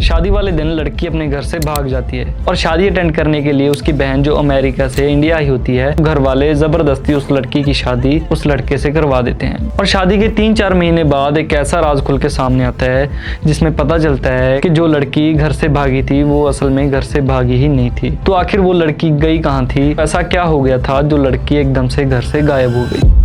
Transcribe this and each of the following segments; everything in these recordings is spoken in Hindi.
शादी वाले दिन लड़की अपने घर से भाग जाती है और शादी अटेंड करने के लिए उसकी बहन जो अमेरिका से इंडिया आई होती है, घर वाले जबरदस्ती उस लड़की की शादी उस लड़के से करवा देते हैं। और शादी के 3-4 महीने बाद एक ऐसा राज खुल के सामने आता है जिसमें पता चलता है कि जो लड़की घर से भागी थी वो असल में घर से भागी ही नहीं थी। तो आखिर वो लड़की गई कहाँ थी? ऐसा क्या हो गया था जो लड़की एकदम से घर से गायब हो गई?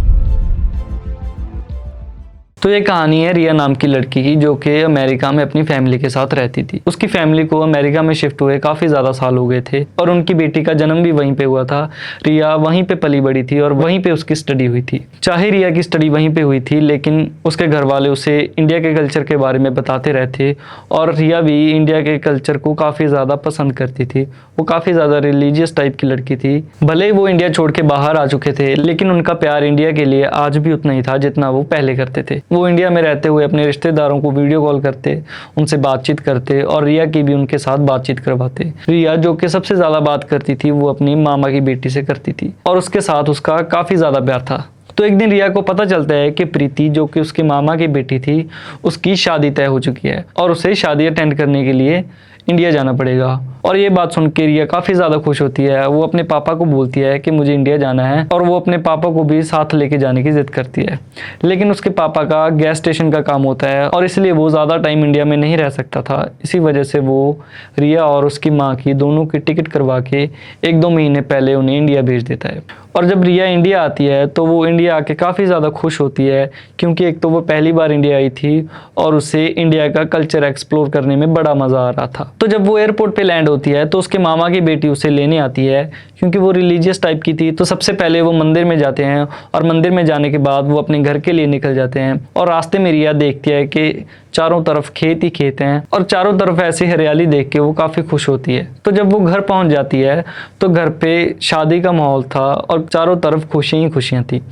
तो ये कहानी है रिया नाम की लड़की की, जो कि अमेरिका में अपनी फैमिली के साथ रहती थी। उसकी फैमिली को अमेरिका में शिफ्ट हुए काफ़ी ज़्यादा साल हो गए थे और उनकी बेटी का जन्म भी वहीं पे हुआ था। रिया वहीं पे पली बड़ी थी और वहीं पे उसकी स्टडी हुई थी। चाहे रिया की स्टडी वहीं पे हुई थी, लेकिन उसके घर वाले उसे इंडिया के कल्चर के बारे में बताते रहते और रिया भी इंडिया के कल्चर को काफ़ी ज़्यादा पसंद करती थी। वो काफ़ी ज़्यादा रिलीजियस टाइप की लड़की थी। भले ही वो इंडिया छोड़ के बाहर आ चुके थे, लेकिन उनका प्यार इंडिया के लिए आज भी उतना ही था जितना वो पहले करते थे। वो इंडिया में रहते हुए अपने रिश्तेदारों को वीडियो कॉल करते, उनसे बातचीत करते और रिया की भी उनके साथ बातचीत करवाते। रिया जो कि सबसे ज़्यादा बात करती थी वो अपनी मामा की बेटी से करती थी और उसके साथ उसका काफ़ी ज़्यादा प्यार था। तो एक दिन रिया को पता चलता है कि प्रीति जो कि उसकी मामा की बेटी थी, उसकी शादी तय हो चुकी है और उसे शादी अटेंड करने के लिए इंडिया जाना पड़ेगा। और ये बात सुन के रिया काफ़ी ज़्यादा खुश होती है। वो अपने पापा को बोलती है कि मुझे इंडिया जाना है और वो अपने पापा को भी साथ लेके जाने की जिद करती है। लेकिन उसके पापा का गैस स्टेशन का काम होता है और इसलिए वो ज़्यादा टाइम इंडिया में नहीं रह सकता था। इसी वजह से वो रिया और उसकी माँ की दोनों की टिकट करवा के 1-2 महीने पहले उन्हें इंडिया भेज देता है। और जब रिया इंडिया आती है तो वो इंडिया आके काफ़ी ज़्यादा खुश होती है, क्योंकि एक तो वो पहली बार इंडिया आई थी और उसे इंडिया का कल्चर एक्सप्लोर करने में बड़ा मज़ा आ रहा था। तो जब वो एयरपोर्ट पे लैंड होती है तो उसके मामा की बेटी उसे लेने आती है, क्योंकि वो रिलीजियस टाइप की थी। तो सबसे पहले वो मंदिर में जाते हैं और मंदिर में जाने के बाद वो अपने घर के लिए निकल जाते हैं। और रास्ते में रिया देखती है कि चारों तरफ खेत ही खेत हैं और चारों तरफ ऐसी हरियाली देख के वो काफ़ी खुश होती है। तो जब वो घर पहुंच जाती है तो घर पे शादी का माहौल था और चारों तरफ खुशियाँ ही खुशियाँ थी।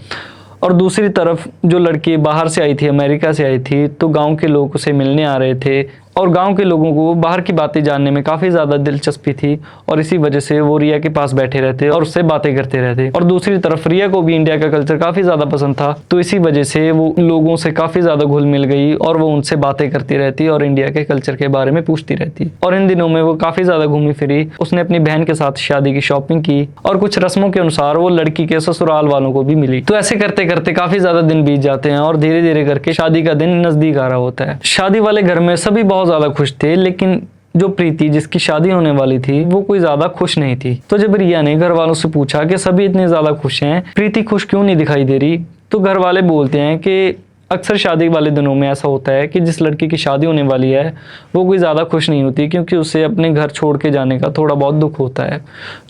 और दूसरी तरफ जो लड़की बाहर से आई थी, अमेरिका से आई थी, तो गांव के लोग उसे मिलने आ रहे थे और गांव के लोगों को बाहर की बातें जानने में काफ़ी ज़्यादा दिलचस्पी थी और इसी वजह से वो रिया के पास बैठे रहते और उससे बातें करते रहते। और दूसरी तरफ रिया को भी इंडिया का कल्चर काफ़ी ज़्यादा पसंद था, तो इसी वजह से वो लोगों से काफ़ी ज़्यादा घुल मिल गई और वो उनसे बातें करती रहती और इंडिया के कल्चर के बारे में पूछती रहती। और इन दिनों में वो काफ़ी ज़्यादा घूमी फिरी। उसने अपनी बहन के साथ शादी की शॉपिंग की और कुछ रस्मों के अनुसार वो लड़की के ससुराल वालों को भी मिली। तो ऐसे करते करते काफ़ी ज़्यादा दिन बीत जाते हैं और धीरे धीरे करके शादी का दिन नज़दीक आ रहा होता है। शादी वाले घर में सभी बहुत ज़्यादा खुश थे, लेकिन जो प्रीति जिसकी शादी होने वाली थी वो कोई ज्यादा खुश नहीं थी। तो जब रिया ने घर वालों से पूछा कि सभी इतने ज्यादा खुश हैं, प्रीति खुश क्यों नहीं दिखाई दे रही, तो घर वाले बोलते हैं कि अक्सर शादी वाले दिनों में ऐसा होता है कि जिस लड़की की शादी होने वाली है वो कोई ज़्यादा खुश नहीं होती, क्योंकि उसे अपने घर छोड़ के जाने का थोड़ा बहुत दुख होता है।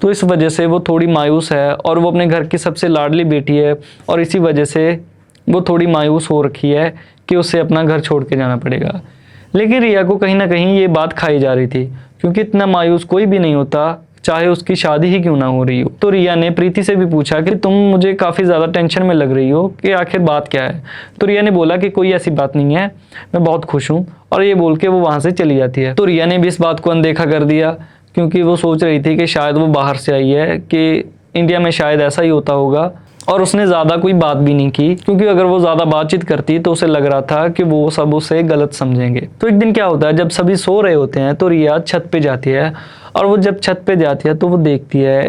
तो इस वजह से वो थोड़ी मायूस है और वो अपने घर की सबसे लाडली बेटी है और इसी वजह से वो थोड़ी मायूस हो रखी है कि उसे अपना घर छोड़ के जाना पड़ेगा। लेकिन रिया को कहीं ना कहीं ये बात खाई जा रही थी, क्योंकि इतना मायूस कोई भी नहीं होता चाहे उसकी शादी ही क्यों ना हो रही हो। तो रिया ने प्रीति से भी पूछा कि तुम मुझे काफ़ी ज़्यादा टेंशन में लग रही हो कि आखिर बात क्या है। तो रिया ने बोला कि कोई ऐसी बात नहीं है, मैं बहुत खुश हूँ, और ये बोल के वो वहाँ से चली जाती है। तो रिया ने भी इस बात को अनदेखा कर दिया, क्योंकि वो सोच रही थी कि शायद वो बाहर से आई है, कि इंडिया में शायद ऐसा ही होता होगा, और उसने ज़्यादा कोई बात भी नहीं की, क्योंकि अगर वो ज़्यादा बातचीत करती तो उसे लग रहा था कि वो सब उसे गलत समझेंगे। तो एक दिन क्या होता है, जब सभी सो रहे होते हैं तो रिया छत पे जाती है और वो जब छत पे जाती है तो वो देखती है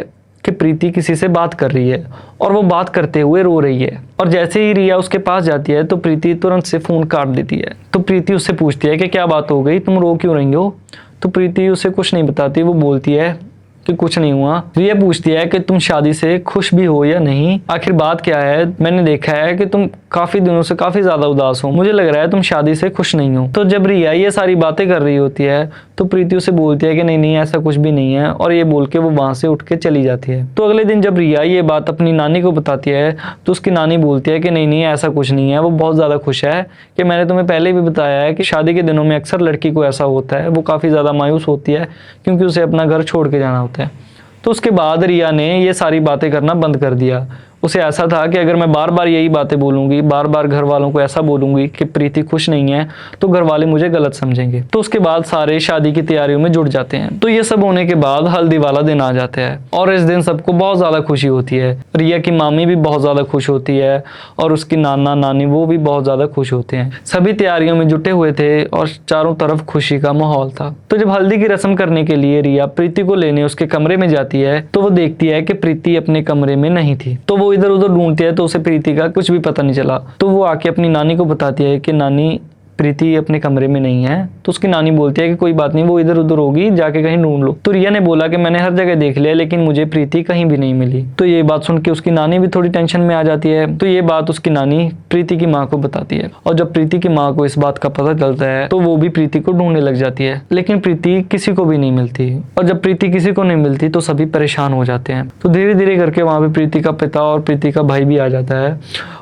कि प्रीति किसी से बात कर रही है और वो बात करते हुए रो रही है। और जैसे ही रिया उसके पास जाती है तो प्रीति तुरंत से फ़ोन काट देती है। तो प्रीति उससे पूछती है कि क्या बात हो गई, तुम रो क्यों रही हो। तो प्रीति उसे कुछ नहीं बताती, वो बोलती है कि कुछ नहीं हुआ। रिया पूछती है कि तुम शादी से खुश भी हो या नहीं, आखिर बात क्या है, मैंने देखा है कि तुम काफ़ी दिनों से काफ़ी ज़्यादा उदास हो, मुझे लग रहा है तुम शादी से खुश नहीं हो। तो जब रिया ये सारी बातें कर रही होती है तो प्रीति उसे बोलती है कि नहीं नहीं ऐसा कुछ भी नहीं है, और ये बोल के वो वहाँ से उठ के चली जाती है। तो अगले दिन जब रिया ये बात अपनी नानी को बताती है तो उसकी नानी बोलती है कि नहीं नहीं ऐसा कुछ नहीं है, वो बहुत ज़्यादा खुश है, कि मैंने तुम्हें पहले भी बताया है कि शादी के दिनों में अक्सर लड़की को ऐसा होता है, वो काफ़ी ज़्यादा मायूस होती है क्योंकि उसे अपना घर छोड़ के जाना होता है। तो उसके बाद रिया ने ये सारी बातें करना बंद कर दिया। उसे ऐसा था कि अगर मैं बार बार यही बातें बोलूंगी, बार बार घर वालों को ऐसा बोलूंगी कि प्रीति खुश नहीं है, तो घर वाले मुझे गलत समझेंगे। तो उसके बाद सारे शादी की तैयारियों में जुट जाते हैं। तो ये सब होने के बाद हल्दी वाला दिन आ जाता है और इस दिन सबको बहुत ज्यादा खुशी होती है। रिया की मामी भी बहुत ज्यादा खुश होती है और उसकी नाना नानी वो भी बहुत ज्यादा खुश होते हैं। सभी तैयारियों में जुटे हुए थे और चारों तरफ खुशी का माहौल था। तो जब हल्दी की रस्म करने के लिए रिया प्रीति को लेने उसके कमरे में जाती है तो वो देखती है कि प्रीति अपने कमरे में नहीं थी। तो वो इधर उधर ढूंढती है तो उसे प्रीति का कुछ भी पता नहीं चला। तो वो आके अपनी नानी को बताती है कि नानी, प्रीति अपने कमरे में नहीं है। तो उसकी नानी बोलती है कि कोई बात नहीं, वो इधर उधर होगी, जाके कहीं ढूंढ लो। तो रिया ने बोला कि मैंने हर जगह देख लिया लेकिन मुझे प्रीति कहीं भी नहीं मिली। तो ये बात सुन के उसकी नानी भी थोड़ी टेंशन में आ जाती है। तो ये बात उसकी नानी प्रीति की माँ को बताती है और जब प्रीति की माँ को इस बात का पता चलता है तो वो भी प्रीति को ढूंढने लग जाती है, लेकिन प्रीति किसी को भी नहीं मिलती। और जब प्रीति किसी को नहीं मिलती तो सभी परेशान हो जाते हैं। तो धीरे धीरे करके वहां पे प्रीति का पिता और प्रीति का भाई भी आ जाता है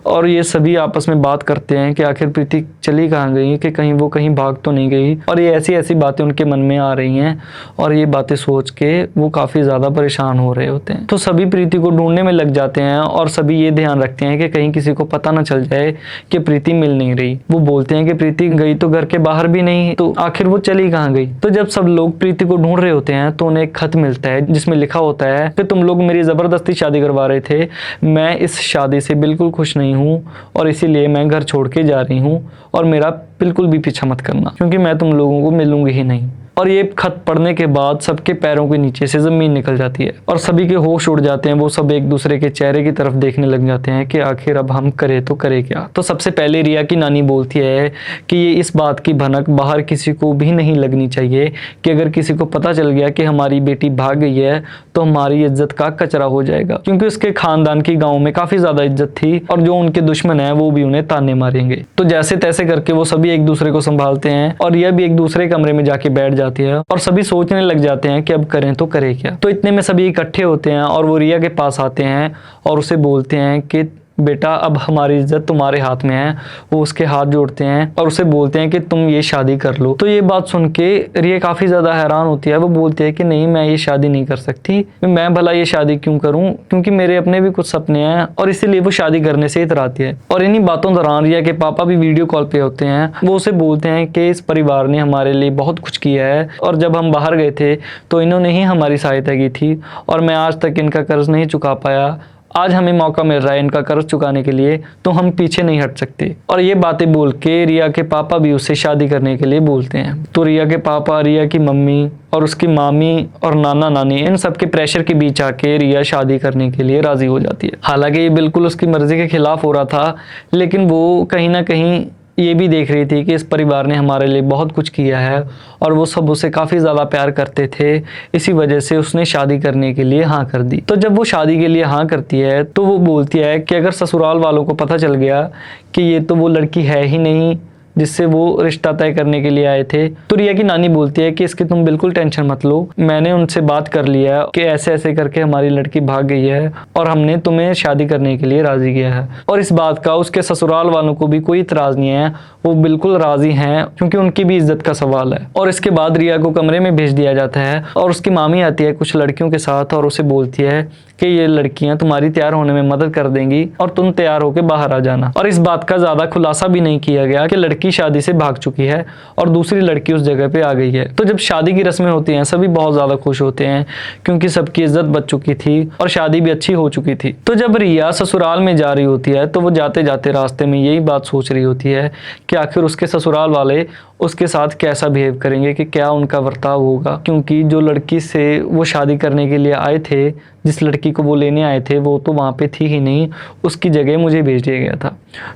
और ये सभी आपस में बात करते हैं कि आखिर प्रीति चली कहाँ गई, कि कहीं वो कहीं भाग तो नहीं गई। और ये ऐसी ऐसी बातें उनके मन में आ रही हैं और ये बातें सोच के वो काफी ज्यादा परेशान हो रहे होते हैं। तो सभी प्रीति को ढूंढने में लग जाते हैं और सभी ये ध्यान रखते हैं कि कहीं किसी को पता ना चल जाए कि प्रीति मिल नहीं रही। वो बोलते हैं कि प्रीति गई तो घर के बाहर भी नहीं, तो आखिर वो चली कहाँ गई। तो जब सब लोग प्रीति को ढूंढ रहे होते हैं तो उन्हें एक खत मिलता है जिसमें लिखा होता है कि तुम लोग मेरी जबरदस्ती शादी करवा रहे थे, मैं इस शादी से बिल्कुल खुश नहीं हूँ और इसीलिए मैं घर छोड़ के जा रही हूँ और मेरा बिल्कुल भी पीछा मत करना क्योंकि मैं तुम लोगों को मिलूंगी ही नहीं। और ये खत पढ़ने के बाद सबके पैरों के नीचे से जमीन निकल जाती है और सभी के होश उड़ जाते हैं। वो सब एक दूसरे के चेहरे की तरफ देखने लग जाते हैं कि आखिर अब हम करें तो करें क्या। तो सबसे पहले रिया की नानी बोलती है कि ये इस बात की भनक बाहर किसी को भी नहीं लगनी चाहिए कि अगर किसी को पता चल गया कि हमारी बेटी भाग गई है तो हमारी इज्जत का कचरा हो जाएगा, क्योंकि उसके खानदान की गाँव में काफी ज्यादा इज्जत थी और जो उनके दुश्मन है वो भी उन्हें ताने मारेंगे। तो जैसे तैसे करके वो सभी एक दूसरे को संभालते हैं और रिया भी एक दूसरे कमरे में जाके बैठ जाती है और सभी सोचने लग जाते हैं कि अब करें तो करें क्या। तो इतने में सभी इकट्ठे होते हैं और वो रिया के पास आते हैं और उसे बोलते हैं कि बेटा अब हमारी इज्जत तुम्हारे हाथ में है। वो उसके हाथ जोड़ते हैं और उसे बोलते हैं कि तुम ये शादी कर लो। तो ये बात सुन के रिया काफी ज्यादा हैरान होती है। वो बोलती है कि नहीं, मैं ये शादी नहीं कर सकती, मैं भला ये शादी क्यों करूं, क्योंकि मेरे अपने भी कुछ सपने हैं और इसीलिए वो शादी करने से इतराती है। और इन्हीं बातों दौरान रिया के पापा भी वीडियो कॉल पे होते हैं। वो उसे बोलते हैं कि इस परिवार ने हमारे लिए बहुत कुछ किया है और जब हम बाहर गए थे तो इन्होंने ही हमारी सहायता की थी और मैं आज तक इनका कर्ज नहीं चुका पाया। आज हमें मौका मिल रहा है इनका कर्ज चुकाने के लिए, तो हम पीछे नहीं हट सकते। और ये बातें बोल के रिया के पापा भी उससे शादी करने के लिए बोलते हैं। तो रिया के पापा, रिया की मम्मी और उसकी मामी और नाना नानी इन सब के प्रेशर के बीच आके रिया शादी करने के लिए राजी हो जाती है। हालांकि ये बिल्कुल उसकी मर्जी के खिलाफ हो रहा था, लेकिन वो कहीं ना कहीं ये भी देख रही थी कि इस परिवार ने हमारे लिए बहुत कुछ किया है और वो सब उसे काफ़ी ज़्यादा प्यार करते थे। इसी वजह से उसने शादी करने के लिए हाँ कर दी। तो जब वो शादी के लिए हाँ करती है तो वो बोलती है कि अगर ससुराल वालों को पता चल गया कि ये तो वो लड़की है ही नहीं जिससे वो रिश्ता तय करने के लिए आए थे, तो रिया की नानी बोलती है कि इसकी तुम बिल्कुल टेंशन मत लो, मैंने उनसे बात कर लिया है कि ऐसे ऐसे करके हमारी लड़की भाग गई है और हमने तुम्हें शादी करने के लिए राजी किया है। और इस बात का उसके ससुराल वालों को भी कोई इतराज नहीं है, वो बिल्कुल राजी हैं क्योंकि उनकी भी इज्जत का सवाल है। और इसके बाद रिया को कमरे में भेज दिया जाता है और उसकी मामी आती है कुछ लड़कियों के साथ और उसे बोलती है कि ये लड़कियां तुम्हारी तैयार होने में मदद कर देंगी और तुम तैयार होकर बाहर आ जाना। और इस बात का ज्यादा खुलासा भी नहीं किया गया कि लड़की शादी से भाग चुकी है और दूसरी लड़की उस जगह पे आ गई है। तो जब शादी की रस्में होती हैं सभी बहुत ज्यादा खुश होते हैं क्योंकि सबकी इज्जत बच चुकी थी और शादी भी अच्छी हो चुकी थी। तो जब रिया ससुराल में जा रही होती है तो वो जाते जाते रास्ते में यही बात सोच रही होती है कि आखिर उसके ससुराल वाले उसके साथ कैसा बिहेव करेंगे, कि क्या उनका बर्ताव होगा, क्योंकि जो लड़की से वो शादी करने के लिए आए थे, जिस लड़की को वो लेने आए थे, वो तो वहाँ पे थी ही नहीं, उसकी जगह मुझे भेज दिया गया था।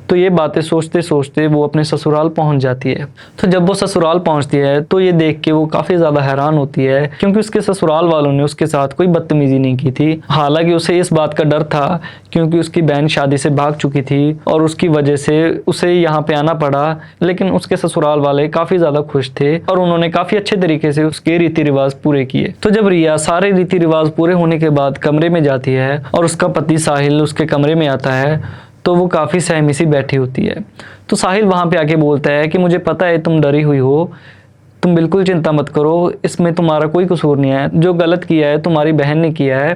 तो ये बातें सोचते सोचते वो अपने ससुराल पहुँच जाती है। तो जब वो ससुराल पहुँचती है तो ये देख के वो काफ़ी ज़्यादा हैरान होती है क्योंकि उसके ससुराल वालों ने उसके साथ कोई बदतमीजी नहीं की थी। हालांकि उसे इस बात का डर था क्योंकि उसकी बहन शादी से भाग चुकी थी और उसकी वजह से उसे यहाँ पे आना पड़ा, लेकिन उसके ससुराल वाले काफ़ी ज़्यादा खुश थे और उन्होंने काफ़ी अच्छे तरीके से उसके रीति रिवाज पूरे किए। तो जब रिया सारे रीति रिवाज पूरे होने के बाद कमरे में जाती है और उसका पति साहिल उसके कमरे में आता है तो वो काफ़ी सहमी सी बैठी होती है। तो साहिल वहाँ पे आके बोलता है कि मुझे पता है तुम डरी हुई हो, तुम बिल्कुल चिंता मत करो, इसमें तुम्हारा कोई कसूर नहीं है, जो गलत किया है तुम्हारी बहन ने किया है,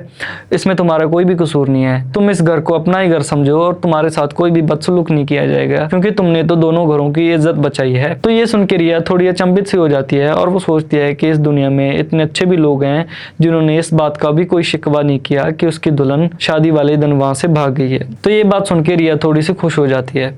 इसमें तुम्हारा कोई भी कसूर नहीं है। तुम इस घर को अपना ही घर समझो और तुम्हारे साथ कोई भी बदसलूक नहीं किया जाएगा, क्योंकि तुमने तो दोनों घरों की इज्जत बचाई है। तो ये सुन के रिया थोड़ी अचंभित सी हो जाती है और वो सोचती है कि इस दुनिया में इतने अच्छे भी लोग हैं जिन्होंने इस बात का भी कोई शिकवा नहीं किया कि उसकी दुल्हन शादी वाले दिन वहां से भाग गई है। तो ये बात सुन के रिया थोड़ी सी खुश हो जाती है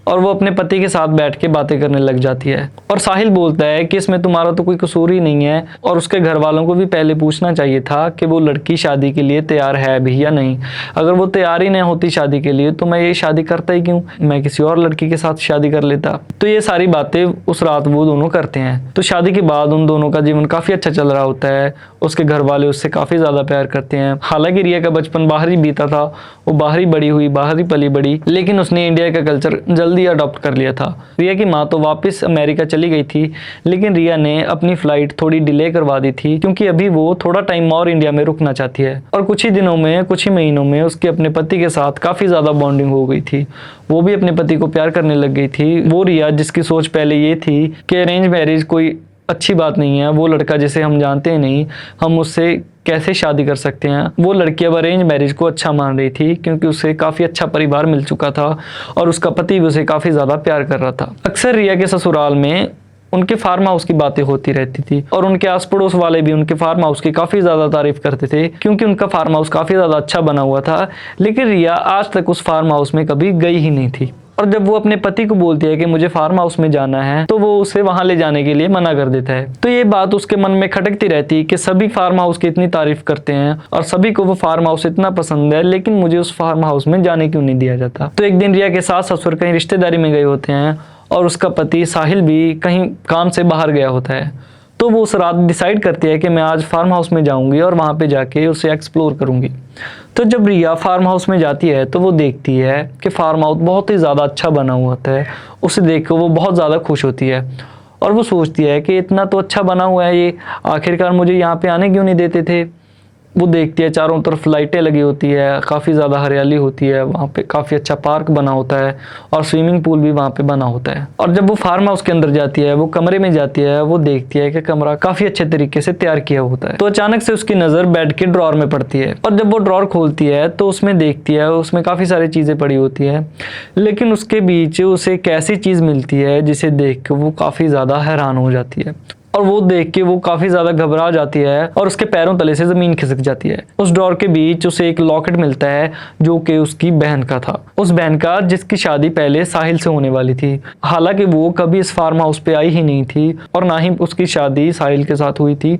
और वो अपने पति के साथ बैठ के बातें करने लग जाती है। और साहिल बोलता है कि इसमें तुम्हारा तो कोई कसूर ही नहीं है और उसके घर वालों को भी पहले पूछना चाहिए था कि वो लड़की शादी के लिए तैयार है भी या नहीं। अगर वो तैयार ही नहीं होती शादी के लिए तो मैं ये शादी करता ही क्यों, मैं किसी और लड़की के साथ शादी कर लेता। तो ये सारी बातें उस रात वो दोनों करते हैं। तो शादी के बाद उन दोनों का जीवन काफी अच्छा चल रहा होता है, उसके घर वाले उससे काफी ज्यादा प्यार करते हैं। हालांकि रिया का बचपन बाहर ही बीता था, वो बाहर ही बड़ी हुई, बाहर ही पली बड़ी, लेकिन उसने इंडिया का कल्चर जल्दी अडॉप्ट कर लिया था। रिया की माँ तो वापस अमेरिका चली गई थी, लेकिन रिया ने अपनी फ्लाइट थोड़ी डिले करवा दी थी क्योंकि अभी वो थोड़ा टाइम और इंडिया में रुकना चाहती है। और कुछ ही दिनों में, कुछ ही महीनों में उसके अपने पति के साथ काफी ज्यादा बॉन्डिंग हो गई थी। वो भी अपने पति को प्यार करने लग गई थी। वो रिया जिसकी सोच पहले ये थी कि अरेंज मैरिज कोई अच्छी बात नहीं है, वो लड़का जिसे हम जानते नहीं, हम उससे कैसे शादी कर सकते हैं, वो लड़की अब अरेंज मैरिज को अच्छा मान रही थी क्योंकि उसे काफी अच्छा परिवार मिल चुका था और उसका पति भी उसे काफी ज्यादा प्यार कर रहा था। अक्सर रिया के ससुराल में उनके फार्म हाउस की बातें होती रहती थी और उनके आस पड़ोस वाले भी उनके फार्म हाउस की काफी ज्यादा तारीफ करते थे क्योंकि उनका फार्म हाउस काफी ज्यादा अच्छा बना हुआ था। लेकिन रिया आज तक उस फार्म हाउस में कभी गई ही नहीं थी और जब वो अपने पति को बोलती है कि मुझे फार्म हाउस में जाना है तो वो उसे वहां ले जाने के लिए मना कर देता है। तो ये बात उसके मन में खटकती रहती है कि सभी फार्म हाउस की इतनी तारीफ करते हैं और सभी को वो फार्म हाउस इतना पसंद है, लेकिन मुझे उस फार्म हाउस में जाने क्यों नहीं दिया जाता। तो एक दिन रिया के सास ससुर कहीं रिश्तेदारी में गए होते हैं और उसका पति साहिल भी कहीं काम से बाहर गया होता है। तो वो उस रात डिसाइड करती है कि मैं आज फार्म हाउस में जाऊंगी और वहां पे जाके उसे एक्सप्लोर करूंगी। तो जब रिया फार्म हाउस में जाती है तो वो देखती है कि फार्म हाउस बहुत ही ज़्यादा अच्छा बना हुआ होता है। उसे देख कर वो बहुत ज़्यादा खुश होती है और वो सोचती है कि इतना तो अच्छा बना हुआ है ये, आखिरकार मुझे यहाँ पे आने क्यों नहीं देते थे। वो देखती है चारों तरफ लाइटें लगी होती है, काफ़ी ज़्यादा हरियाली होती है, वहाँ पे काफ़ी अच्छा पार्क बना होता है और स्विमिंग पूल भी वहाँ पे बना होता है। और जब वो फार्म हाउस के अंदर जाती है, वो कमरे में जाती है, वो देखती है कि कमरा काफ़ी अच्छे तरीके से तैयार किया होता है। तो अचानक से उसकी नज़र बेड के ड्रॉर में पड़ती है और जब वो ड्रॉर खोलती है तो उसमें देखती है उसमें काफ़ी सारी चीज़ें पड़ी होती है, लेकिन उसके बीच उसे एक ऐसी चीज़ मिलती है जिसे देख के वो काफ़ी ज़्यादा हैरान हो जाती है और वो देख के वो काफी ज्यादा घबरा जाती है और उसके पैरों तले से जमीन खिसक जाती है। उस ड्रॉर के बीच उसे एक लॉकेट मिलता है जो कि उसकी बहन का था, उस बहन का जिसकी शादी पहले साहिल से होने वाली थी। हालांकि वो कभी इस फार्म हाउस पे आई ही नहीं थी और ना ही उसकी शादी साहिल के साथ हुई थी,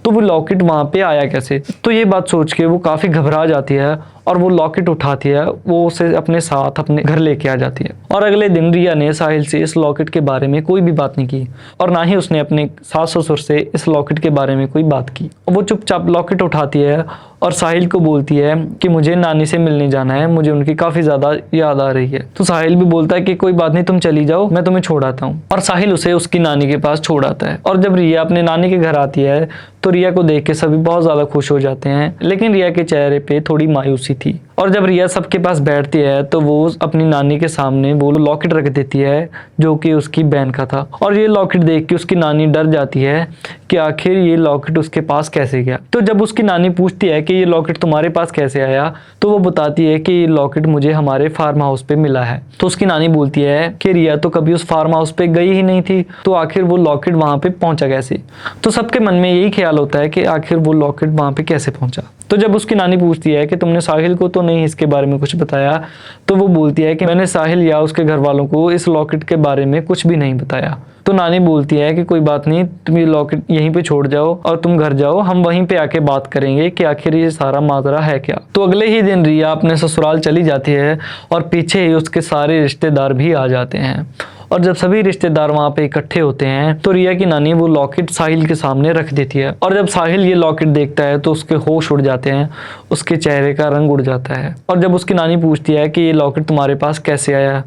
तो वो लॉकेट वहां पे आया कैसे। तो ये बात सोच के वो काफी घबरा जाती है और वो लॉकेट उठाती है, वो उसे अपने साथ अपने घर लेके आ जाती है। और अगले दिन रिया ने साहिल से इस लॉकेट के बारे में कोई भी बात नहीं की और ना ही उसने अपने सास ससुर से इस लॉकेट के बारे में कोई बात की। वो चुपचाप लॉकेट उठाती है और साहिल को बोलती है कि मुझे नानी से मिलने जाना है, मुझे उनकी काफी ज्यादा याद आ रही है। तो साहिल भी बोलता है कि कोई बात नहीं, तुम चली जाओ, मैं तुम्हें छोड़ आता हूँ। और साहिल उसे उसकी नानी के पास छोड़ आता है और जब रिया अपने नानी के घर आती है तो रिया को देख के सभी बहुत ज्यादा खुश हो जाते हैं, लेकिन रिया के चेहरे पे थोड़ी मायूसी थी। और जब रिया सबके पास बैठती है तो वो अपनी नानी के सामने वो लॉकेट रख देती है जो कि उसकी बहन का था। और ये लॉकेट देख के उसकी नानी डर जाती है कि आखिर ये लॉकेट उसके पास कैसे गया। तो जब उसकी नानी पूछती है कि ये लॉकेट तुम्हारे पास कैसे आया, तो वो बताती है कि ये लॉकेट मुझे हमारे फार्म हाउस पे मिला है। तो उसकी नानी बोलती है कि रिया तो कभी उस फार्म हाउस पे गई ही नहीं थी, तो आखिर वो लॉकेट वहां पे पहुंचा कैसे। तो सबके मन में यही ख्याल होता है कि आखिर वो लॉकेट वहां पे कैसे पहुंचा। तो जब उसकी नानी पूछती है कि तुमने साहिल को तो नहीं इसके बारे में कुछ बताया, तो वो बोलती है कि मैंने साहिल या उसके घर वालों को इस लॉकेट के बारे में कुछ भी नहीं बताया। तो नानी बोलती है कि कोई बात नहीं, तुम ये लॉकेट यहीं पे छोड़ जाओ और तुम घर जाओ, हम वहीं पे आके बात करेंगे कि आखिर ये सारा माजरा है क्या। तो अगले ही दिन रिया अपने ससुराल चली जाती है और पीछे ही उसके सारे रिश्तेदार भी आ जाते हैं। और जब सभी रिश्तेदार वहाँ पे इकट्ठे होते हैं तो रिया की नानी वो लॉकेट साहिल के सामने रख देती है। और जब साहिल ये लॉकेट देखता है तो उसके होश उड़ जाते हैं, उसके चेहरे का रंग उड़ जाता है। और जब उसकी नानी पूछती है कि ये लॉकेट तुम्हारे पास कैसे आया,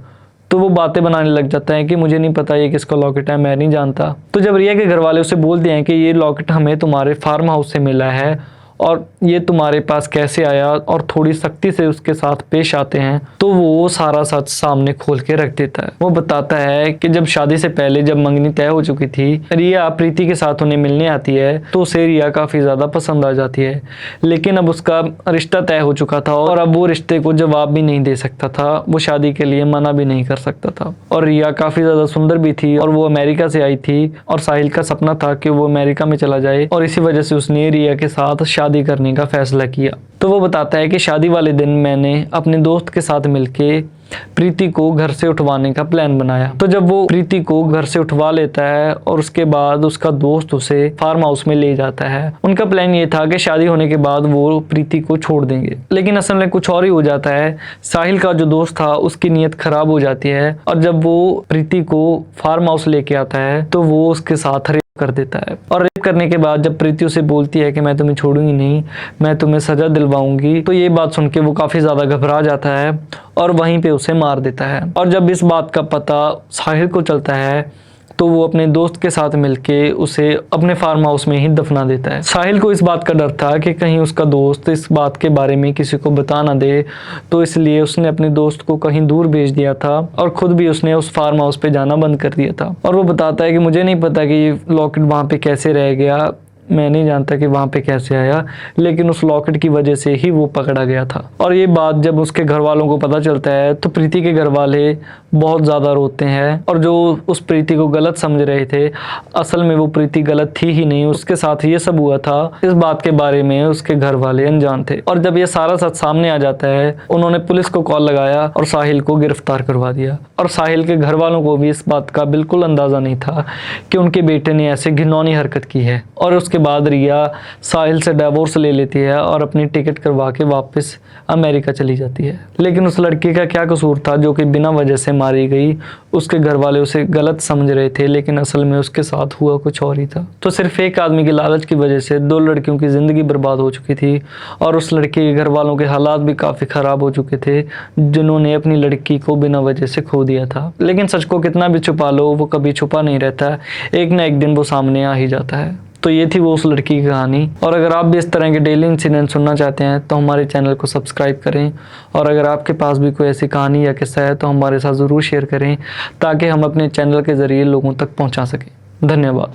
तो वो बातें बनाने लग जाता है कि मुझे नहीं पता ये किसका लॉकेट है, मैं नहीं जानता। तो जब रिया के घर वाले उसे बोलते हैं कि ये लॉकेट हमें तुम्हारे फार्म हाउस से मिला है और ये तुम्हारे पास कैसे आया, और थोड़ी सख्ती से उसके साथ पेश आते हैं तो वो सारा सच सामने खोल के रख देता है। वो बताता है कि जब शादी से पहले जब मंगनी तय हो चुकी थी, रिया प्रीति के साथ उन्हें मिलने आती है तो उसे रिया काफी ज्यादा पसंद आ जाती है, लेकिन अब उसका रिश्ता तय हो चुका था और अब वो रिश्ते को जवाब भी नहीं दे सकता था, वो शादी के लिए मना भी नहीं कर सकता था। और रिया काफी ज्यादा सुंदर भी थी और वो अमेरिका से आई थी और साहिल का सपना था कि वो अमेरिका में चला जाए, और इसी वजह से उसने रिया के साथ शादी करने का फैसला किया। तो वो बताता है कि शादी वाले दिन मैंने अपने दोस्त के साथ मिलके प्रीति को घर से उठवाने का प्लान बनाया। तो जब वो प्रीति को घर से उठवा लेता है और उसके बाद उसका दोस्त उसे फार्म हाउस में ले जाता है, उनका प्लान ये था कि शादी होने के बाद वो प्रीति को छोड़ देंगे, लेकिन असल में कुछ और ही हो जाता है। साहिल का जो दोस्त था उसकी नीयत खराब हो जाती है और जब वो प्रीति को फार्म हाउस लेके आता है तो वो उसके साथ रेप कर देता है। और रेप करने के बाद जब प्रीति उसे बोलती है कि मैं तुम्हें छोड़ूंगी नहीं, मैं तुम्हें सजा दिलवाऊंगी, तो ये बात सुन के वो काफी ज्यादा घबरा जाता है और वहीं पे उसे मार देता है। और जब इस बात का पता साहिल को चलता है तो वो अपने दोस्त के साथ मिलके उसे अपने फार्म हाउस में ही दफना देता है। साहिल को इस बात का डर था कि कहीं उसका दोस्त इस बात के बारे में किसी को बता ना दे, तो इसलिए उसने अपने दोस्त को कहीं दूर भेज दिया था और खुद भी उसने उस फार्म हाउस पे जाना बंद कर दिया था। और वो बताता है कि मुझे नहीं पता कि ये लॉकेट वहां पे कैसे रह गया, मैं नहीं जानता कि वहां पे कैसे आया, लेकिन उस लॉकेट की वजह से ही वो पकड़ा गया था। और ये बात जब उसके घर वालों को पता चलता है तो प्रीति के घर वाले बहुत ज़्यादा रोते हैं, और जो उस प्रीति को गलत समझ रहे थे, असल में वो प्रीति गलत थी ही नहीं, उसके साथ ये सब हुआ था। इस बात के बारे में उसके घर वाले अनजान थे। और जब ये सारा सच सामने आ जाता है, उन्होंने पुलिस को कॉल लगाया और साहिल को गिरफ्तार करवा दिया। और साहिल के घर वालों को भी इस बात का बिल्कुल अंदाजा नहीं था कि उनके बेटे ने ऐसे घिनौनी हरकत की है। और उसके बाद रिया साहिल से डिवोर्स ले लेती है और अपनी टिकट करवा के वापस अमेरिका चली जाती है। लेकिन उस लड़की का क्या कसूर था जो कि बिना वजह से मारी गई? उसके घर वाले उसे गलत समझ रहे थे, लेकिन असल में उसके साथ हुआ कुछ और ही था। तो सिर्फ एक आदमी के लालच की वजह से दो लड़कियों की जिंदगी बर्बाद हो चुकी थी, और उस लड़की के घर वालों के हालात भी काफी खराब हो चुके थे, जिन्होंने अपनी लड़की को बिना वजह से खो दिया था। लेकिन सच को कितना भी छुपा लो, वो कभी छुपा नहीं रहता, एक ना एक दिन वो सामने आ ही जाता है। तो ये थी वो उस लड़की की कहानी। और अगर आप भी इस तरह के डेली इंसिडेंट सुनना चाहते हैं तो हमारे चैनल को सब्सक्राइब करें, और अगर आपके पास भी कोई ऐसी कहानी या किस्सा है तो हमारे साथ ज़रूर शेयर करें, ताकि हम अपने चैनल के ज़रिए लोगों तक पहुंचा सकें। धन्यवाद।